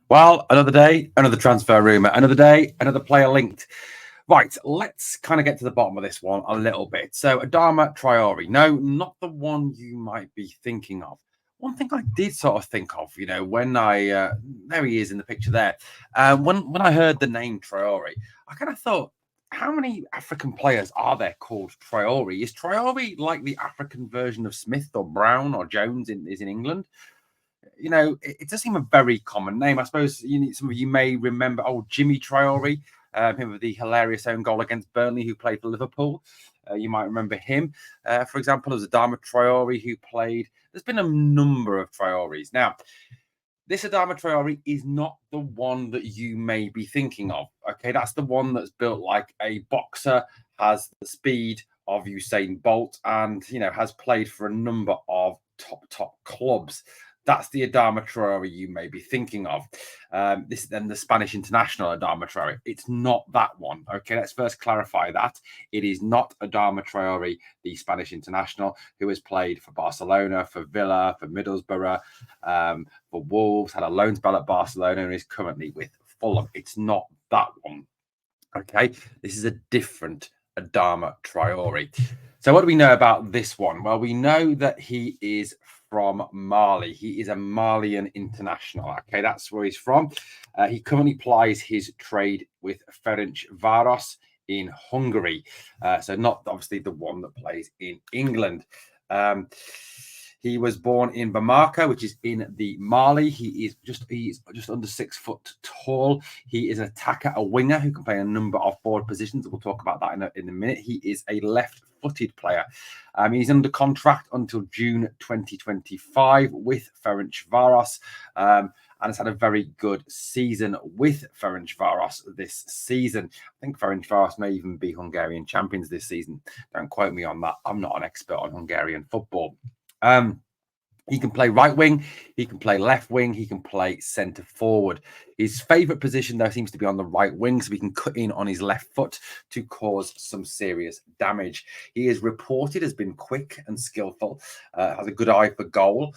Well, another day, another transfer rumour. Another day, another player linked. Right, let's kind of get to the bottom of this one a little bit. So, Adama Traore. No, not the one you might be thinking of. One thing I did sort of think of, when there he is in the picture there. When I heard the name Traore, I kind of thought, how many African players are there called Traore? Is Traore like the African version of Smith or Brown or Jones is in England? It does seem a very common name. I suppose some of you may remember Jimmy Traore, him with the hilarious own goal against Burnley, who played for Liverpool. You might remember him. For example, there's Adama Traore who played. There's been a number of Traores. Now, this Adama Traore is not the one that you may be thinking of. Okay, that's the one that's built like a boxer, has the speed of Usain Bolt, and has played for a number of top clubs. That's the Adama Traore you may be thinking of. This is then the Spanish international Adama Traore. It's not that one. Okay, let's first clarify that. It is not Adama Traore, the Spanish international, who has played for Barcelona, for Villa, for Middlesbrough, for Wolves, had a loan spell at Barcelona, and is currently with Fulham. It's not that one. Okay, this is a different Adama Traore. So what do we know about this one? Well, we know that he is from Mali. He is a Malian international. Okay, that's where he's from. He currently plies his trade with Ferencváros in Hungary. So not obviously the one that plays in England. He was born in Bamako, which is in the Mali. He's just under 6 foot tall. He is an attacker, a winger who can play a number of forward positions. We'll talk about that in a minute. He is a left-footed player. He's under contract until June 2025 with Ferencváros. And has had a very good season with Ferencváros this season. I think Ferencváros may even be Hungarian champions this season. Don't quote me on that. I'm not an expert on Hungarian football. He can play right wing, he can play left wing, he can play centre forward. His favourite position, though, seems to be on the right wing, so he can cut in on his left foot to cause some serious damage. He is reported as being quick and skillful, has a good eye for goal.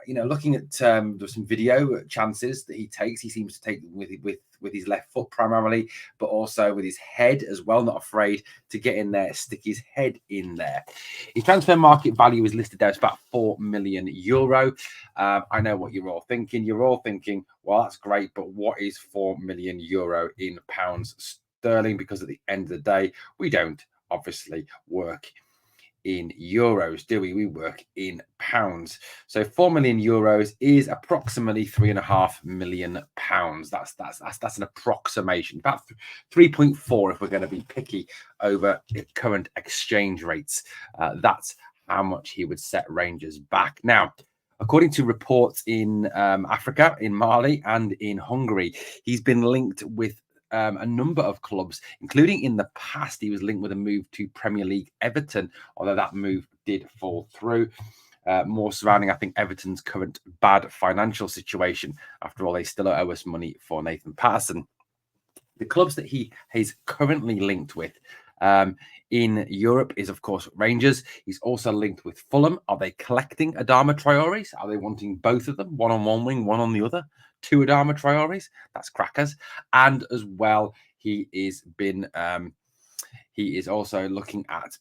Looking at there's some video chances that he takes. He seems to take with his left foot primarily, but also with his head as well. Not afraid to get in there, stick his head in there. His transfer market value is listed there. It's about €4 million. I know what you're all thinking. You're all thinking, well, that's great, but what is €4 million in pounds sterling? Because at the end of the day, we don't obviously work in euros, do we? We work in pounds. So €4 million is approximately £3.5 million. That's an approximation. About 3.4 if we're going to be picky over current exchange rates. That's how much he would set Rangers back. Now, according to reports in Africa, in Mali, and in Hungary, he's been linked with a number of clubs, including in the past. He was linked with a move to Premier League Everton, although that move did fall through. More surrounding, I think, Everton's current bad financial situation. After all, they still owe us money for Nathan Patterson. The clubs that he is currently linked with in Europe is, of course, Rangers. He's also linked with Fulham. Are they collecting Adama Traores? Are they wanting both of them? One on one wing, one on the other? 2 Adama Traores? That's crackers. And as well, he is also looking at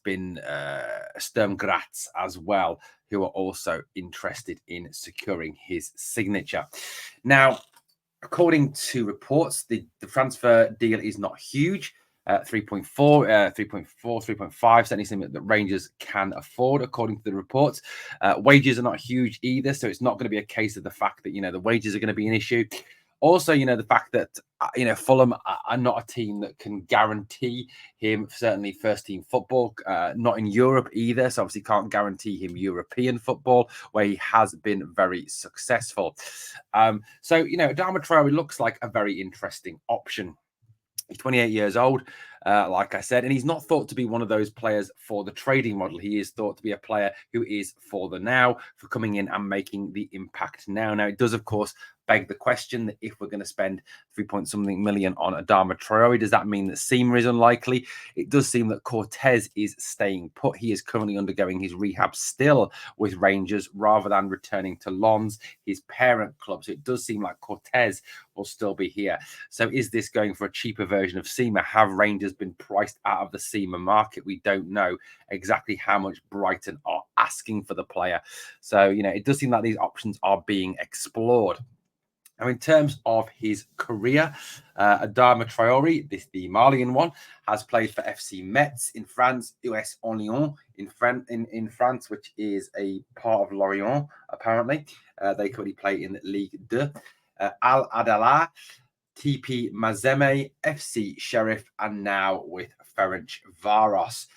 Sturm Graz as well, who are also interested in securing his signature. Now, according to reports, the transfer deal is not huge. 3.4, 3.5, certainly something that Rangers can afford, according to the reports. Wages are not huge either, so it's not going to be a case of the fact that, the wages are going to be an issue. Also, the fact that, Fulham are not a team that can guarantee him, certainly first-team football, not in Europe either, so obviously can't guarantee him European football, where he has been very successful. So, Adama Traore looks like a very interesting option. He's 28 years old, like I said, and he's not thought to be one of those players for the trading model. He is thought to be a player who is for the now, for coming in and making the impact now. Now, it does, of course, beg the question that if we're going to spend 3-point-something million on Adama Traore, does that mean that Seema is unlikely? It does seem that Cortez is staying put. He is currently undergoing his rehab still with Rangers rather than returning to Lens, his parent club. So it does seem like Cortez will still be here. So is this going for a cheaper version of Seema? Have Rangers been priced out of the Seema market? We don't know exactly how much Brighton are asking for the player. So, it does seem like these options are being explored. Now, in terms of his career, Adama Traore, the Malian one, has played for FC Metz in France, US Orléans in France, which is a part of Lorient, apparently. They currently play in Ligue 2. Al Adala, TP Mazembe, FC Sheriff, and now with Ferencváros.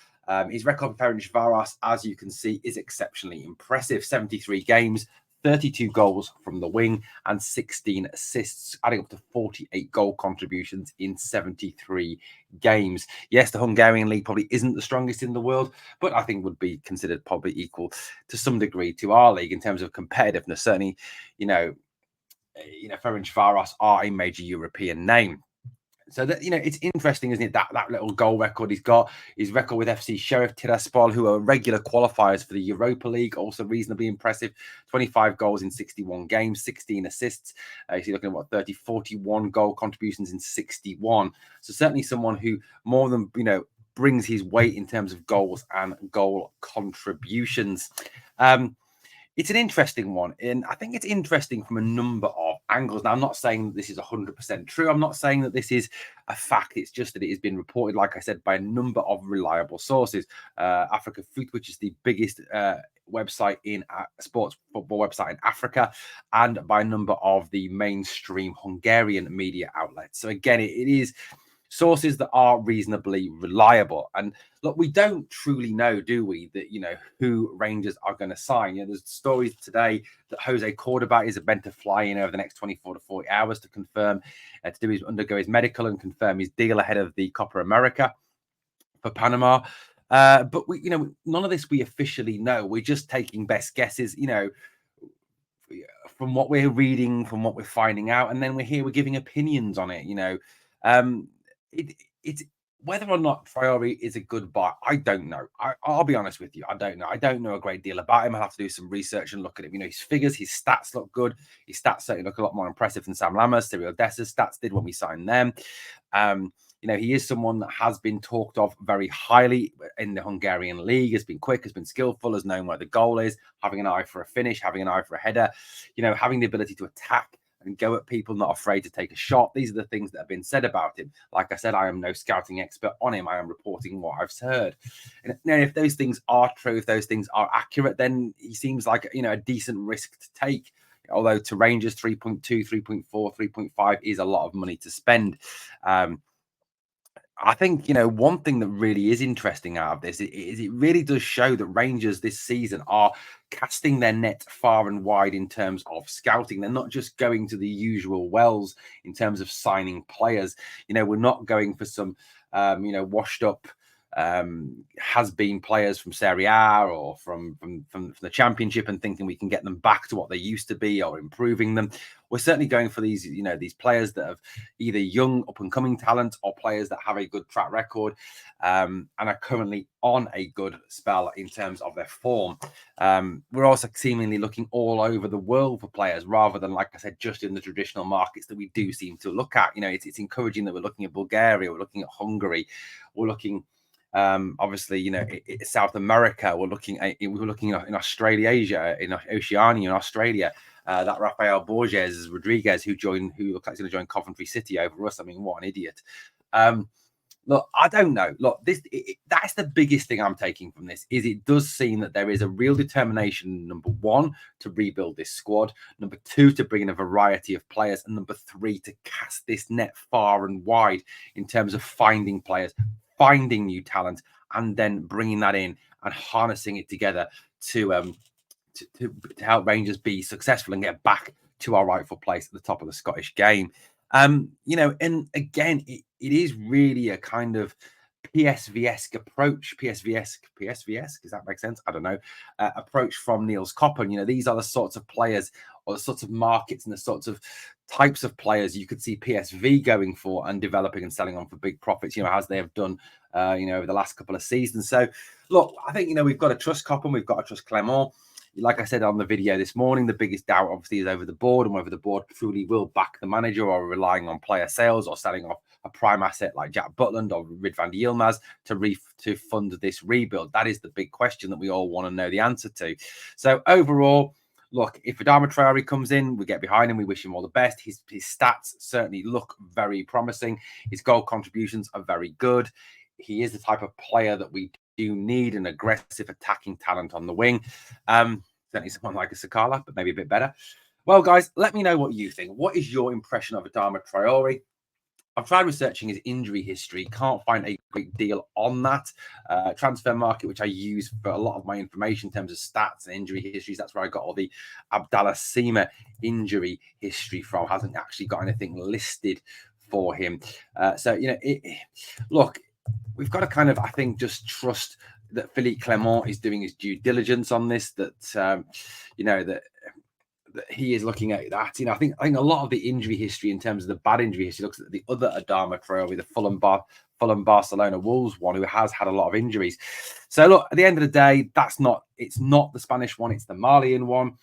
His record for Ferencváros, as you can see, is exceptionally impressive. 73 games, 32 goals from the wing, and 16 assists, adding up to 48 goal contributions in 73 games. Yes, the Hungarian league probably isn't the strongest in the world, but I think would be considered probably equal to some degree to our league in terms of competitiveness. Certainly, Ferencváros are a major European name. So that it's interesting, isn't it? That little goal record he's got, his record with FC Sheriff Tiraspol, who are regular qualifiers for the Europa League, also reasonably impressive. 25 goals in 61 games, 16 assists. You're looking at 41 goal contributions in 61. So certainly someone who more than brings his weight in terms of goals and goal contributions. It's an interesting one, and I think it's interesting from a number of angles. Now, I'm not saying that this is 100% true. I'm not saying that this is a fact. It's just that it has been reported, like I said, by a number of reliable sources. Africa Foot, which is the biggest website in sports football website in Africa, and by a number of the mainstream Hungarian media outlets. So again, it is sources that are reasonably reliable. And look, we don't truly know, do we, that, who Rangers are going to sign. There's stories today that Jose Cordoba is meant to fly in over the next 24 to 40 hours to confirm, undergo his medical and confirm his deal ahead of the Copa America for Panama. But we, none of this we officially know. We're just taking best guesses, from what we're reading, from what we're finding out, and then we're giving opinions on it. It's whether or not Traore is a good buy. I don't know. I'll be honest with you. I don't know. I don't know a great deal about him. I'll have to do some research and look at him. His figures, his stats look good. His stats certainly look a lot more impressive than Sam Lammers, Cyril Dessa's stats did when we signed them. He is someone that has been talked of very highly in the Hungarian league, has been quick, has been skillful, has known where the goal is, having an eye for a finish, having an eye for a header, having the ability to attack and go at people, not afraid to take a shot. These are the things that have been said about him. Like I said, I am no scouting expert on him. I am reporting what I've heard. And if those things are true, if those things are accurate, then he seems like, a decent risk to take. Although to Rangers, 3.2, 3.4, 3.5 is a lot of money to spend. I think, one thing that really is interesting out of this is it really does show that Rangers this season are casting their net far and wide in terms of scouting. They're not just going to the usual wells in terms of signing players. We're not going for some, washed up has-been players from Serie A or from the Championship and thinking we can get them back to what they used to be or improving them. We're certainly going for these, these players that have either young up-and-coming talent or players that have a good track record and are currently on a good spell in terms of their form. We're also seemingly looking all over the world for players rather than, like I said, just in the traditional markets that we do seem to look at. It's encouraging that we're looking at Bulgaria, we're looking at Hungary, we're looking obviously, South America. We're looking in Australia, Asia, in Oceania, in Australia. That Rafael Borges Rodriguez, who looks like he's going to join Coventry City over us. I mean, what an idiot! Look, I don't know. Look, that's the biggest thing I'm taking from this. Is it does seem that there is a real determination. Number one, to rebuild this squad. Number two, to bring in a variety of players, and number three, to cast this net far and wide in terms of finding players, finding new talent, and then bringing that in and harnessing it together to help Rangers be successful and get back to our rightful place at the top of the Scottish game. And again, it is really a kind of PSV-esque approach. PSV-esque, does that make sense? I don't know. Approach from Niels Koppen. These are the sorts of players or the sorts of markets and the sorts of types of players you could see PSV going for and developing and selling on for big profits, as they have done, over the last couple of seasons. So, look, I think, we've got to trust Coppin, we've got to trust Clement. Like I said on the video this morning, the biggest doubt obviously is over the board and whether the board truly will back the manager or relying on player sales or selling off a prime asset like Jack Butland or Rid van der Yilmaz to fund this rebuild. That is the big question that we all want to know the answer to. So overall, look, if Adama Traore comes in, we get behind him. We wish him all the best. His stats certainly look very promising. His goal contributions are very good. He is the type of player that we do need, an aggressive attacking talent on the wing. Certainly someone like a Sakala, but maybe a bit better. Well, guys, let me know what you think. What is your impression of Adama Traore? I've tried researching his injury history. Can't find a great deal on that. Transfer Market, which I use for a lot of my information in terms of stats and injury histories. That's where I got all the Abdallah Sima injury history from. Hasn't actually got anything listed for him. Look, we've got to kind of, I think, just trust that Philippe Clement is doing his due diligence on this, that he is looking at that. I think a lot of the injury history, in terms of the bad injury history, looks at the other Adama Traore, the Fulham Barcelona Wolves one, who has had a lot of injuries. So look, at the end of the day, it's not the Spanish one, it's the Malian one.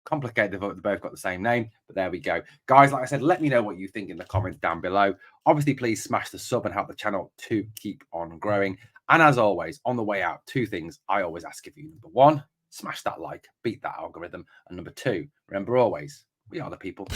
Complicated, they both got the same name, but there we go. Guys, like I said, let me know what you think in the comments down below. Obviously, please smash the sub and help the channel to keep on growing. And as always, on the way out, two things I always ask of you. Number one, smash that like, beat that algorithm. And number two, remember always, we are the people.